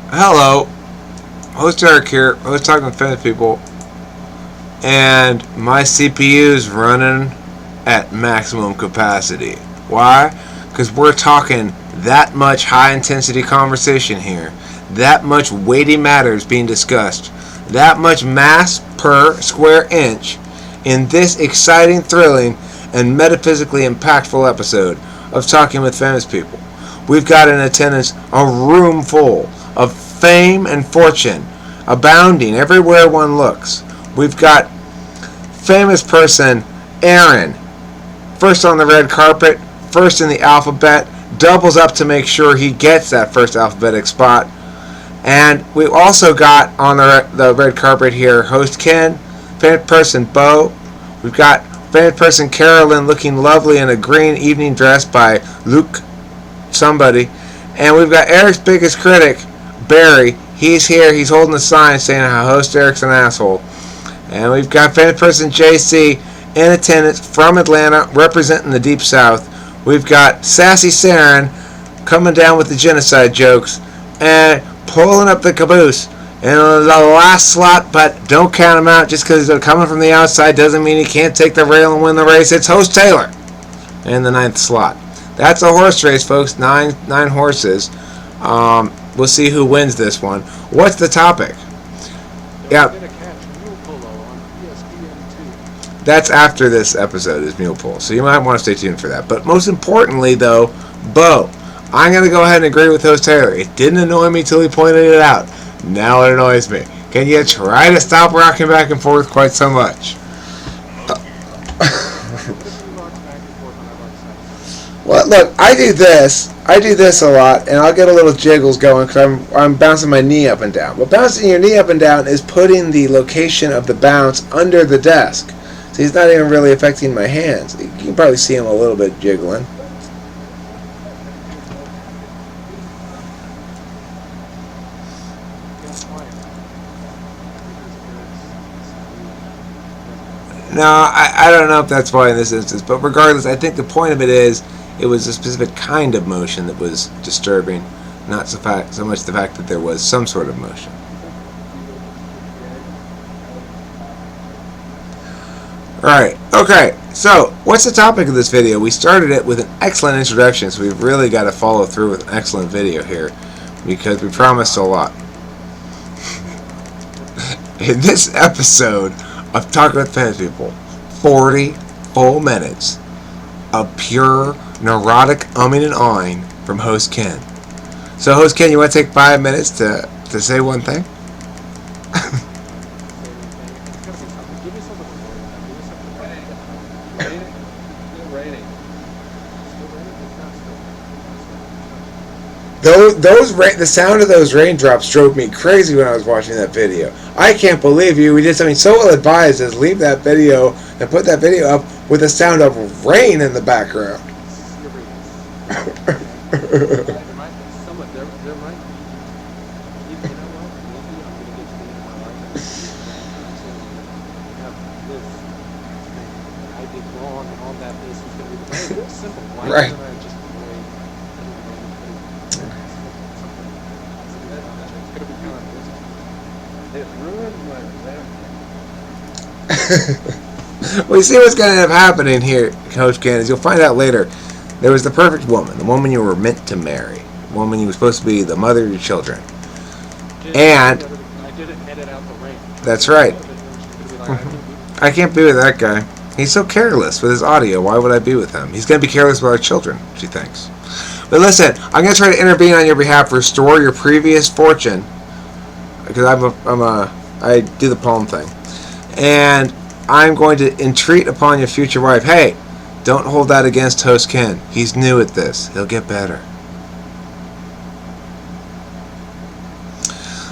Hello, host Eric here. Host talking with famous people, and my CPU is running at maximum capacity. Why? Because we're talking that much high intensity conversation here, that much weighty matters being discussed, that much mass per square inch in this exciting, thrilling, and metaphysically impactful episode of Talking with Famous People. We've got in attendance a room full of fame and fortune abounding everywhere one looks. We've got famous person Aaron, first on the red carpet, first in the alphabet, doubles up to make sure he gets that first alphabetic spot. And we've also got on the red carpet here host Ken, famous person Bo. We've got famous person Carolyn looking lovely in a green evening dress by Luke somebody. And we've got Eric's biggest critic, Barry. He's here. He's holding a sign saying how host Eric's an asshole. And we've got famous person JC in attendance from Atlanta, representing the Deep South. We've got Sassy Saren coming down with the genocide jokes and pulling up the caboose in the last slot, but don't count him out. Just because they're coming from the outside doesn't mean he can't take the rail and win the race. It's host Taylor in the 9th slot. That's a horse race, folks. Nine horses. We'll see who wins this one. What's the topic? Yeah. That's after this episode is Mule Pull, so you might want to stay tuned for that. But most importantly, though, Bo, I'm going to go ahead and agree with host Taylor. It didn't annoy me till he pointed it out. Now it annoys me. Can you try to stop rocking back and forth quite so much? Well, look, I do this a lot, and I'll get a little jiggles going because I'm bouncing my knee up and down. But bouncing your knee up and down is putting the location of the bounce under the desk. So he's not even really affecting my hands. You can probably see him a little bit jiggling. No, I don't know if that's why in this instance, but regardless, I think the point of it is it was a specific kind of motion that was disturbing, not so much the fact that there was some sort of motion. Alright, okay, so what's the topic of this video? We started it with an excellent introduction, so we've really got to follow through with an excellent video here, because we promised a lot. In this episode of Talking with Famous People, 40 full minutes of pure neurotic umming and ahhing from host Ken. So host Ken, you want to take 5 minutes to say one thing? The sound of those raindrops drove me crazy when I was watching that video. I can't believe we did something so well advised as leave that video and put that video up with the sound of rain in the background. Right. Well, you see what's going to end up happening here, Coach Ken, is you'll find out later. There was the perfect woman, the woman you were meant to marry, the woman you were supposed to be the mother of your children. And I didn't edit out the rain. That's right. I can't be with that guy. He's so careless with his audio. Why would I be with him? He's going to be careless with our children, she thinks. But listen, I'm going to try to intervene on your behalf, restore your previous fortune, because I do the poem thing. And I'm going to entreat upon your future wife, hey, don't hold that against host Ken. He's new at this. He'll get better.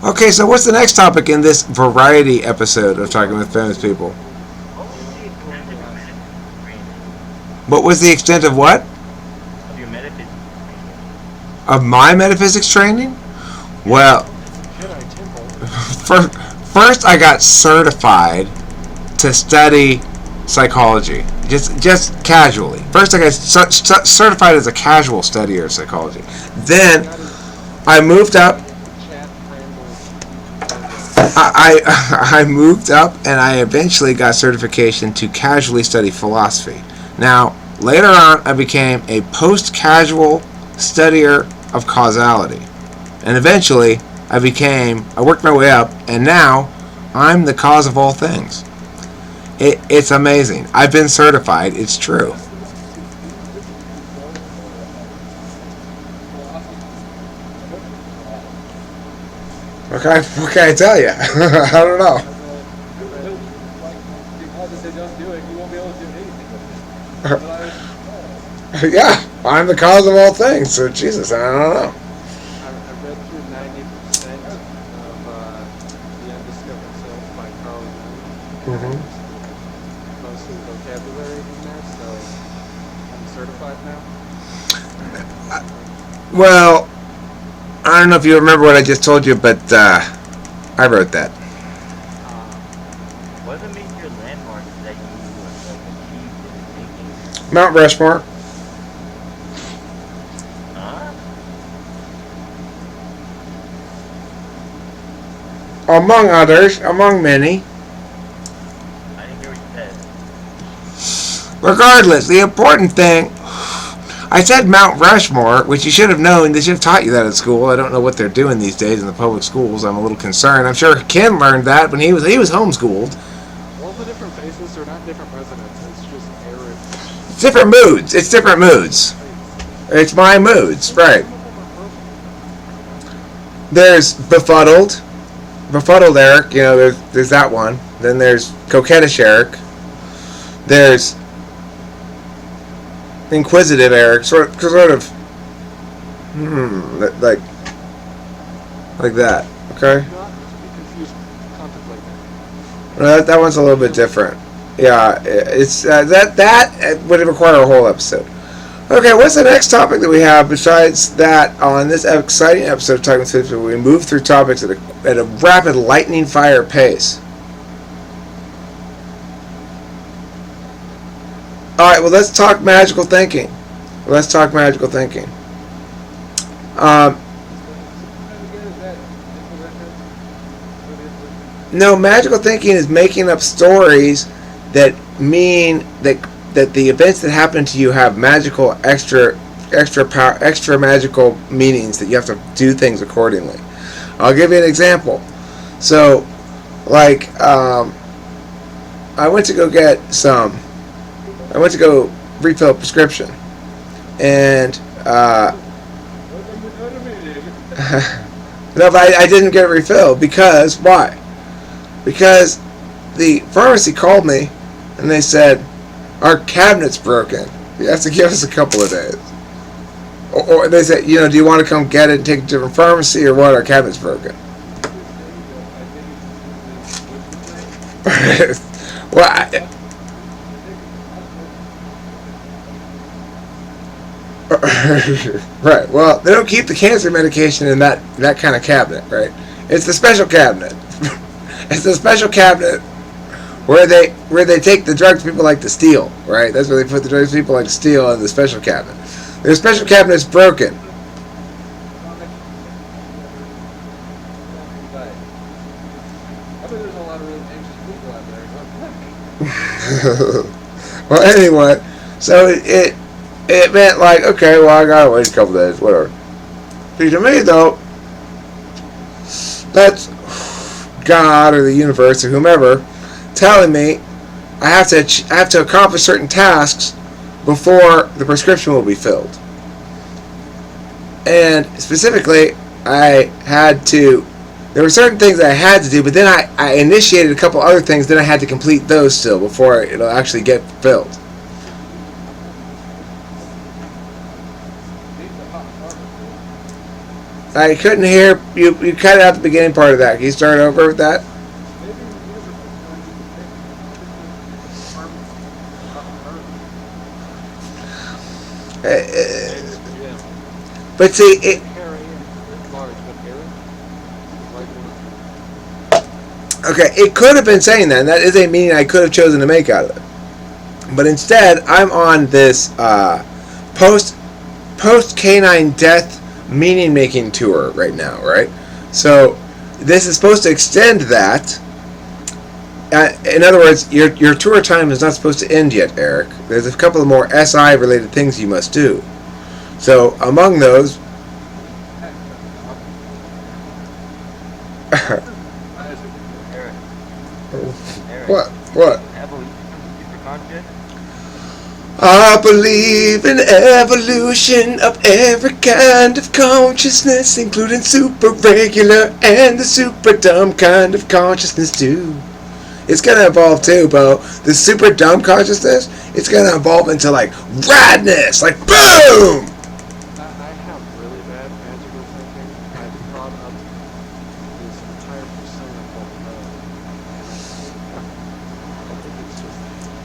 Okay, so what's the next topic in this variety episode of Talking with Famous People? What was the extent of what? Of your metaphysics. Of my metaphysics training? Well, first I got certified to study psychology, just casually. First I got certified as a casual studier of psychology. Then I moved up. I moved up and I eventually got certification to casually study philosophy. Now, later on, I became a post-casual studier of causality. And eventually, I worked my way up, and now I'm the cause of all things. It's amazing. I've been certified. It's true. What can I tell you? I don't know. Yeah, I'm the cause of all things. So Jesus, I don't know. I read through 90% of The Undiscovered Self by Carl Jung. Most of the vocabulary in there, so I'm certified now. Well, I don't know if you remember what I just told you, but I wrote that. What are the major landmarks that you achieved in thinking? Mount Rushmore. Huh? Among others, among many. I didn't hear what you said. Regardless, the important thing, I said Mount Rushmore, which you should have known. They should have taught you that at school. I don't know what they're doing these days in the public schools. I'm a little concerned. I'm sure Ken learned that when he was homeschooled. All the different faces are not different residents. It's just Eric. It's different moods. It's different moods. It's my moods, right? There's befuddled Eric. You know, there's that one. Then there's coquettish Eric. There's inquisitive Eric, sort of, like that. Okay. Not to be confused, contemplate that. Well, that one's a little bit different. Yeah, it's that would require a whole episode. Okay, what's the next topic that we have besides that on this exciting episode of Talking with Fifth People? We move through topics at a rapid lightning fire pace. All right, well, let's talk magical thinking. No, magical thinking is making up stories that mean that the events that happen to you have magical extra power, extra magical meanings that you have to do things accordingly. I'll give you an example. So, like, I went to go refill a prescription, and no, but I didn't get a refill because why? Because the pharmacy called me and they said our cabinet's broken. You have to give us a couple of days. Or they said, do you want to come get it and take it to a different pharmacy or what? Our cabinet's broken. Well, right. Well, they don't keep the cancer medication in that kind of cabinet, right? It's the special cabinet. It's the special cabinet where they take the drugs people like to steal, right? That's where they put the drugs people like to steal in the special cabinet. Their special cabinet's broken. There's a lot of really anxious people out there. Well, anyway, so it meant like, okay, well, I gotta wait a couple days, whatever. See, to me though, that's God or the universe or whomever telling me I have to accomplish certain tasks before the prescription will be filled. And specifically, there were certain things that I had to do, but then I initiated a couple other things, then I had to complete those still before it'll actually get filled. I couldn't hear you. You cut out the beginning part of that. Can you start over with that? But see, okay, it could have been saying that, and that is a meaning I could have chosen to make out of it. But instead, I'm on this post canine death meaning making tour right now, right? So this is supposed to extend that. In other words, your tour time is not supposed to end yet, Eric. There's a couple of more SI related things you must do. So among those, Eric. what? I believe in super conscious. I believe in evolution of every kind of consciousness, including super regular and the super dumb kind of consciousness too. It's gonna evolve too, Bo. The super dumb consciousness, it's gonna evolve into like radness, like boom! I have really bad magical thinking. I've brought up this entire persona called Mo. I think it's just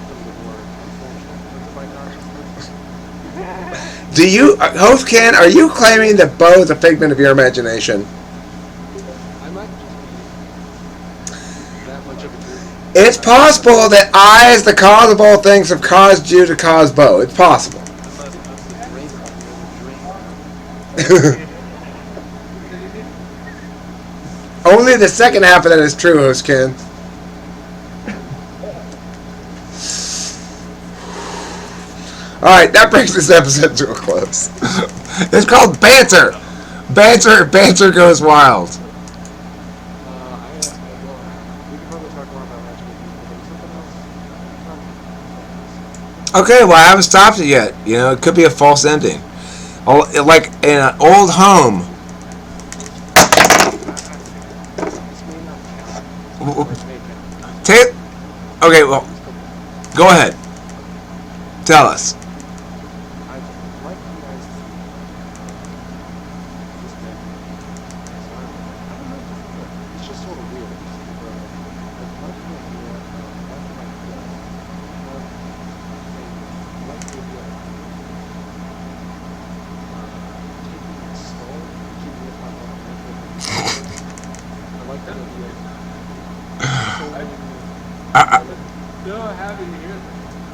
some of the more unfortunate things of my consciousness. Do you, Host Ken, are you claiming that Bo is a figment of your imagination? I might just be that much of a dream. It's possible that I, as the cause of all things, have caused you to cause Bo. It's possible. Only the second half of that is true, Host Ken. Alright, that brings this episode to a close. It's called Banter. Banter goes wild. We can probably talk more about magical thinking, but something else. Okay, well, I haven't stopped it yet. You know, it could be a false ending. Like in an old home. Okay, well, go ahead. Tell us.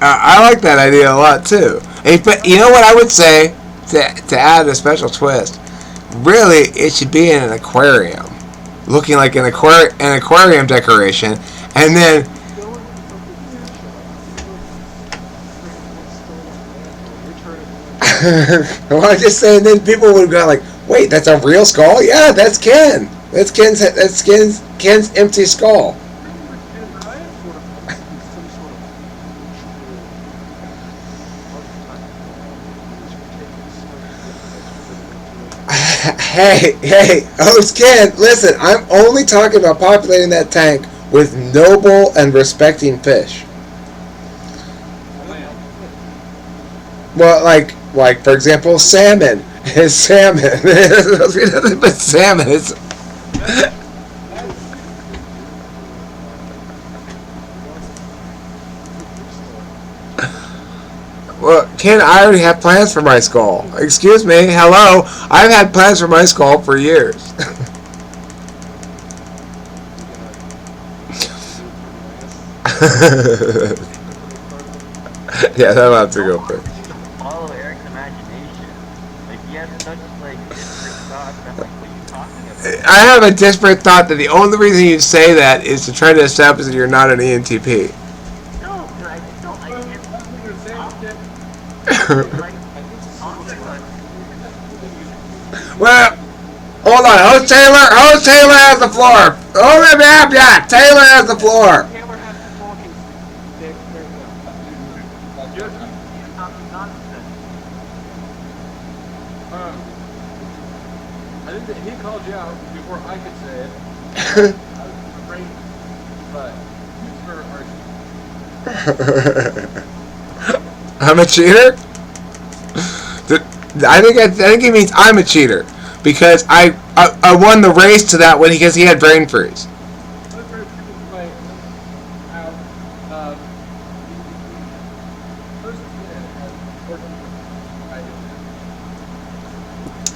I like that idea a lot too. But you know what I would say to add a special twist? Really, it should be in an aquarium, looking like an aquarium decoration, and then. Well, I'm just saying. Then people would go like, "Wait, that's a real skull? Yeah, that's Ken. That's Ken's empty skull." Hey, host Ken, listen, I'm only talking about populating that tank with noble and respecting fish. Well, like for example, salmon. Salmon. But salmon is. Well, Ken, I already have plans for my skull. Excuse me, hello. I've had plans for my skull for years. Yeah, that'll have to go quick. Follow Eric's imagination. Like, he has such, like, disparate thoughts. I'm like, what are you talking about? I have a disparate thought that the only reason you say that is to try to establish that you're not an ENTP. No, because I just don't like it. Well, hold on. Host Taylor has the floor. Oh, yeah, Taylor has the floor. Taylor has the fucking dick. There you go. I think that he called you out before I could say it. I was afraid, but I'm a cheater? I think he means I'm a cheater because I won the race to that one because he had brain freeze.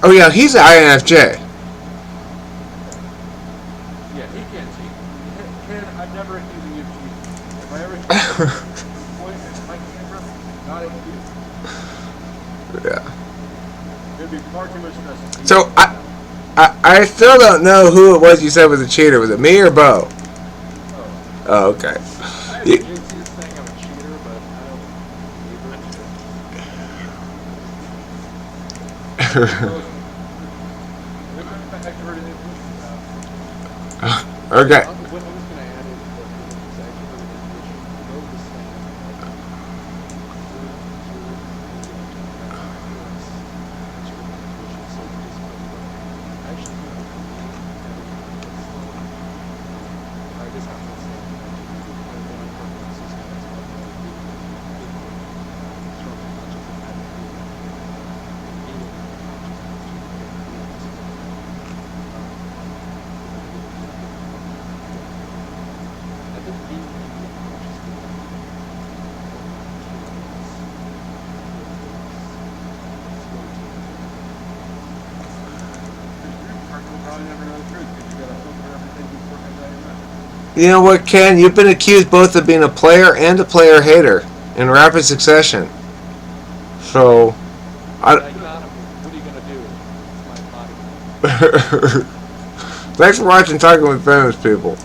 Oh yeah, he's an INFJ. yeah, he can't cheat. Ken, I've never accused you of cheating. If I ever accuse you of point at my camera, not at you. Yeah. It'd be far too much stress. So I still don't know who it was you said was a cheater. Was it me or Bo? Oh. Oh, okay. I have You- a jinx here saying I'm a cheater, but I don't believe it. okay. What I was going to add is that it's actually heard of an issue. You know this thing You know what, Ken? You've been accused both of being a player and a player hater in rapid succession. So, What are you going to do? It's my body. thanks for watching Talking with Famous People.